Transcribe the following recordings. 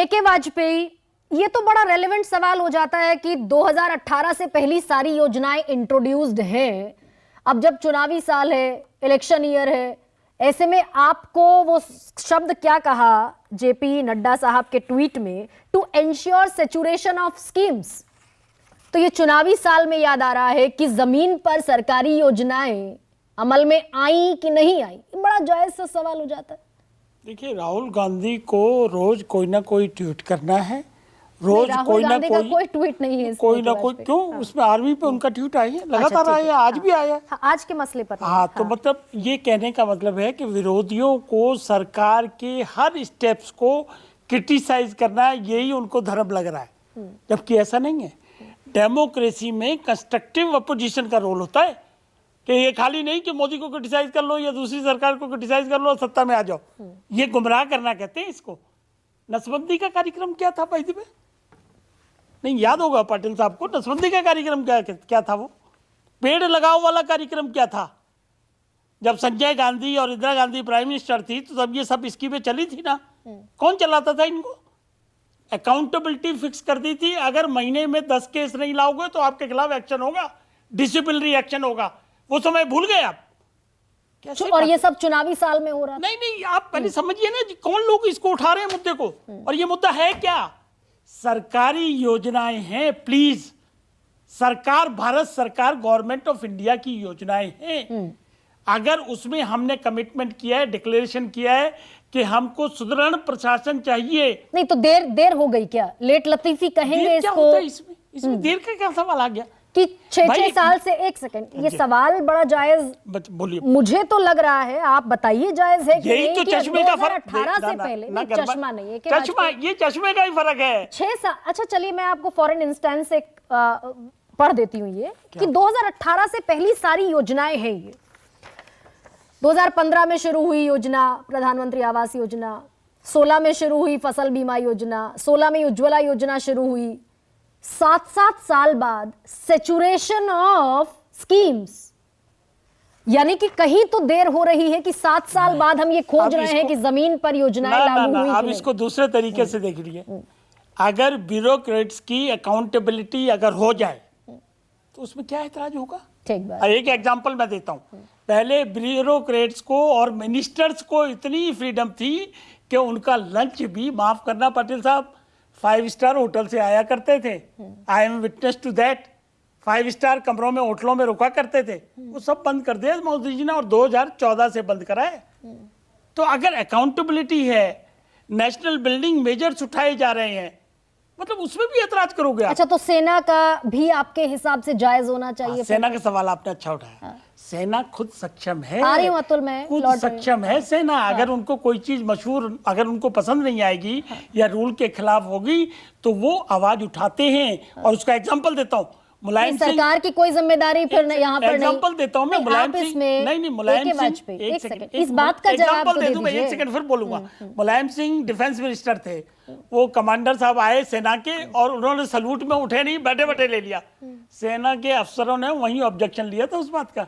A K. Vajpayee, ये तो बड़ा रेलेवेंट सवाल हो जाता है कि 2018 से पहली सारी योजनाएं इंट्रोड्यूस्ड हैं। अब जब चुनावी साल है, इलेक्शन ईयर है, ऐसे में आपको वो शब्द क्या कहा जेपी नड्डा साहब के ट्वीट में, to ensure saturation of schemes. तो ये चुनावी साल में याद आ रहा है कि जमीन पर सरकारी योजनाएं अमल में आई कि नहीं आई, बड़ा जायज सा सवाल हो जाता है। देखिए, राहुल गांधी को रोज कोई ना कोई ट्वीट करना है, रोज कोई ना कोई ट्वीट नहीं है, कोई ना कोई, क्यों? उसमें आर्मी पे उनका ट्वीट आई है, लगातार आई है, आज भी आया। आज के मसले पर। हाँ, तो मतलब ये कहने का मतलब है कि विरोधियों को सरकार के हर स्टेप्स को क्रिटिसाइज करना है, यही उनको धर्म लग रहा है, जबकि ऐसा नहीं है। डेमोक्रेसी में कंस्ट्रक्टिव अपोजिशन का रोल होता है कि ये खाली नहीं कि मोदी को क्रिटिसाइज कर लो या दूसरी सरकार को क्रिटिसाइज कर लो और सत्ता में आ जाओ। ये गुमराह करना कहते हैं इसको। नसबंदी का कार्यक्रम क्या था भाई? नहीं याद होगा पाटिल साहब को, नसबंदी का कार्यक्रम क्या था? वो पेड़ लगाओ वाला कार्यक्रम क्या था? जब संजय गांधी और इंदिरा गांधी प्राइम मिनिस्टर थी तो तब ये सब स्कीमें चली थी ना। कौन चलाता था इनको? अकाउंटेबिलिटी फिक्स कर दी थी, अगर महीने में 10 केस नहीं लाओगे तो आपके खिलाफ एक्शन होगा, डिसिप्लिनरी एक्शन होगा। वो समय भूल गए आप कैसे? और ये सब चुनावी साल में हो रहा था। नहीं, आप पहले समझिए ना कौन लोग इसको उठा रहे हैं मुद्दे को। और ये मुद्दा है क्या? सरकारी योजनाएं हैं, प्लीज। सरकार, भारत सरकार, गवर्नमेंट ऑफ इंडिया की योजनाएं हैं। अगर उसमें हमने कमिटमेंट किया है, डिक्लेरेशन किया है कि हमको सुदृढ़ प्रशासन चाहिए, नहीं तो देर हो गई क्या? लेट लतीफी कहेंगे इसको? इसमें देर का क्या सवाल आ गया कि 6 साल से? एक सेकंड, ये सवाल बड़ा जायज बोलिए। मुझे तो लग रहा है, आप बताइए जायज है कि यही नहीं? तो चश्मे का फर्क 18 से पहले चश्मा नहीं है, चश्मा, ये चश्मे का ही फर्क है। 6 साल। अच्छा चलिए, मैं आपको फॉरेन इंस्टेंस से पढ़ देती हूँ ये कि 2018 से पहली सारी योजनाएं हैं। ये 2015 में शुरू हुई योजना प्रधानमंत्री आवास योजना, 16 में शुरू हुई फसल बीमा योजना, 16 में उज्ज्वला योजना शुरू हुई। 7 साल बाद सैचुरेशन ऑफ स्कीम्स, यानी कि कहीं तो देर हो रही है कि 7 साल बाद हम ये खोज रहे हैं कि जमीन पर योजनाएं लागू हुई। अब इसको दूसरे तरीके से देख लीजिए। अगर ब्यूरोक्रेट्स की अकाउंटेबिलिटी अगर हो जाए तो उसमें क्या एतराज होगा? ठीक बात। एक एग्जांपल मैं देता हूं। पहले ब्यूरोक्रेट्स को और मिनिस्टर्स को इतनी फ्रीडम थी कि उनका लंच भी, माफ करना पाटिल साहब, 5 स्टार होटल से आया करते थे। I am witness to that. 5 star कमरों में, होटलों में रुका करते थे। वो सब बंद कर दिया मोदी जी ने, और 2014 से बंद कराए। तो अगर अकाउंटेबिलिटी है, नेशनल बिल्डिंग मेजर्स उठाए जा रहे हैं, मतलब उसमें भी एतराज करोगे आप? अच्छा, तो सेना का भी आपके हिसाब से जायज होना चाहिए? सेना का सवाल आपने अच्छा उठाया। सेना खुद सक्षम है, आ रही हूं अतुल, मैं खुद सक्षम है सेना। अगर उनको कोई चीज मशहूर, अगर उनको पसंद नहीं आएगी या रूल के खिलाफ होगी तो वो आवाज उठाते हैं। और उसका एग्जांपल देता हूं, मुलायम सिंह। सरकार की कोई जिम्मेदारी फिर यहाँ पर नहीं। एग्जांपल देता हूं मैं, मुलायम सिंह। नहीं, मुलायम सिंह, एक सेकंड, इस बात का जवाब दे दूं मैं, एक सेकंड फिर बोलूंगा। मुलायम सिंह डिफेंस मिनिस्टर थे, वो कमांडर साहब आए सेना के, और उन्होंने सल्यूट में उठे नहीं, बैठे बैठे ले लिया। सेना के अफसरों ने वहीं ऑब्जेक्शन लिया था उस बात का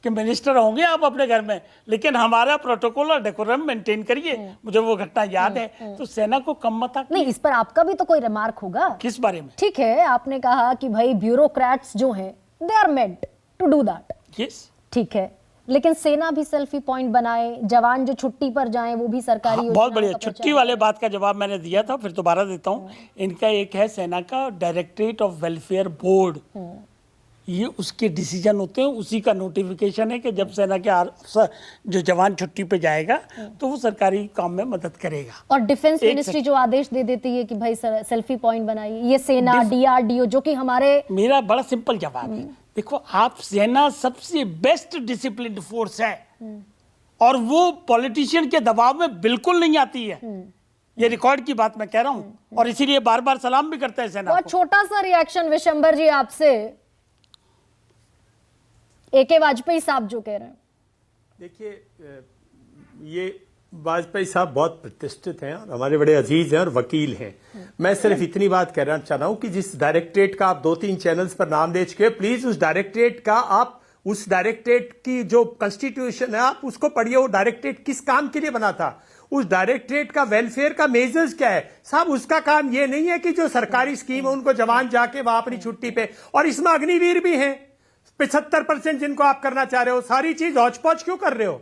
कि मिनिस्टर होंगे आप अपने घर में, लेकिन हमारा प्रोटोकॉल और डेकोरम मेंटेन करिए। मुझे वो घटना याद है। तो सेना को कम मत नहीं, इस पर आपका भी तो कोई रिमार्क होगा। किस बारे में? ठीक है, आपने कहा कि भाई ब्यूरोक्रेट्स जो हैं, they are meant to do that. Yes, ठीक है, लेकिन सेना भी सेल्फी पॉइंट बनाए, जवान जो छुट्टी पर जाएं वो भी सरकारी योजना। बहुत बढ़िया। छुट्टी वाले बात का जवाब मैंने दिया था, फिर दोबारा देता हूँ। इनका एक है सेना का डायरेक्टरेट ऑफ वेलफेयर बोर्ड, ये उसके डिसीजन होते हैं, उसी का नोटिफिकेशन है कि जब सेना के अफसर जो जवान छुट्टी पे जाएगा तो वो सरकारी काम में मदद करेगा। और डिफेंस मिनिस्ट्री जो आदेश दे देती है कि भाई सेल्फी पॉइंट बनाइए, ये सेना, डीआरडीओ, जो कि हमारे, मेरा बड़ा सिंपल जवाब है। देखो, आप सेना सबसे बेस्ट डिसिप्लिन्ड फोर्स है और वो पॉलिटिशियन के दबाव में बिल्कुल नहीं आती है। ये रिकॉर्ड की बात मैं कह रहा हूँ, और इसीलिए बार बार सलाम भी करते हैं सेना। बहुत छोटा सा रिएक्शन विशंबर जी आपसे, ए.के. वाजपेयी साहब जो कह रहे हैं। देखिए, ये वाजपेयी साहब बहुत प्रतिष्ठित हैं और हमारे बड़े अजीज हैं और वकील हैं। मैं सिर्फ इतनी बात कहना चाह रहा हूं कि जिस डायरेक्टरेट का आप 2-3 चैनल्स पर नाम दे चुके, प्लीज उस डायरेक्टरेट का, आप उस डायरेक्टरेट की जो कॉन्स्टिट्यूशन है आप उसको पढ़िए। वो डायरेक्टरेट किस काम के लिए बना था? उस डायरेक्टरेट का वेलफेयर का मेजर्स क्या है साहब? उसका काम ये नहीं है कि जो सरकारी स्कीम है उनको जवान जाके वहां अपनी छुट्टी पे, और इसमें अग्निवीर भी हैं 75% जिनको आप करना चाह रहे हो, सारी चीज हौच पौच क्यों कर रहे हो?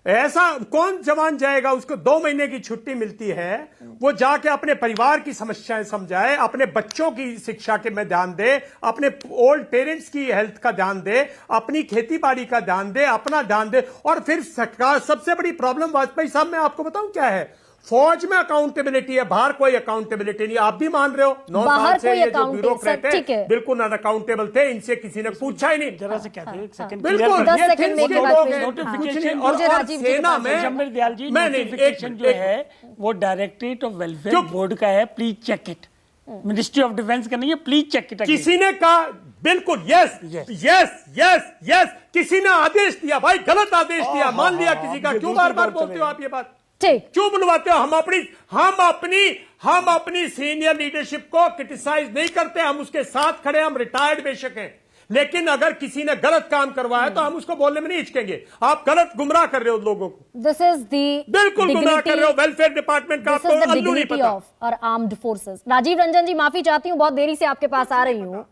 ऐसा कौन जवान जाएगा? उसको 2 महीने की छुट्टी मिलती है, वो जाके अपने परिवार की समस्याएं समझाए, अपने बच्चों की शिक्षा के में ध्यान दे, अपने ओल्ड पेरेंट्स की हेल्थ का ध्यान दे, अपनी खेती बाड़ी का ध्यान दे, अपना ध्यान दे। और फिर सरकार, सबसे बड़ी प्रॉब्लम वाजपेयी साहब मैं आपको बताऊं क्या है? फौज में अकाउंटेबिलिटी है, बाहर कोई अकाउंटेबिलिटी नहीं। आप भी मान रहे हो 9 साल से ये जो ब्यूरोक्रेट है बिल्कुल अनअकाउंटेबल थे, इनसे किसी ने पूछा ही नहीं। जरा से क्या थे, एक सेकंड बिल्कुल 10 सेकंड में नोटिफिकेशन और सेना में दयाल जी, नोटिफिकेशन जो है वो डायरेक्टरेट ऑफ वेलफेयर बोर्ड का है, please check it. Ministry of defence का नहीं है, प्लीज चेक इट। किसी ने कहा बिल्कुल यस यस यस यस, किसी ने आदेश दिया, भाई गलत आदेश दिया, मान लिया किसी का, क्यों बार बार बोलते हो आप ये बात? क्यों बुलवाते हो? हम अपनी सीनियर लीडरशिप को क्रिटिसाइज नहीं करते, हम उसके साथ खड़े, हम रिटायर्ड बेशक हैं, लेकिन अगर किसी ने गलत काम करवाया तो हम उसको बोलने में नहीं हिचकेंगे। आप गलत गुमराह कर रहे हो लोगों को, दिस इज दी बिल्कुल गुमराह कर रहे हो। वेलफेयर डिपार्टमेंट का आपको अल्लू नहीं पता। और आर्म्ड फोर्सेस। राजीव रंजन जी, माफी चाहती हूँ, बहुत देरी से आपके पास आ रही हूँ।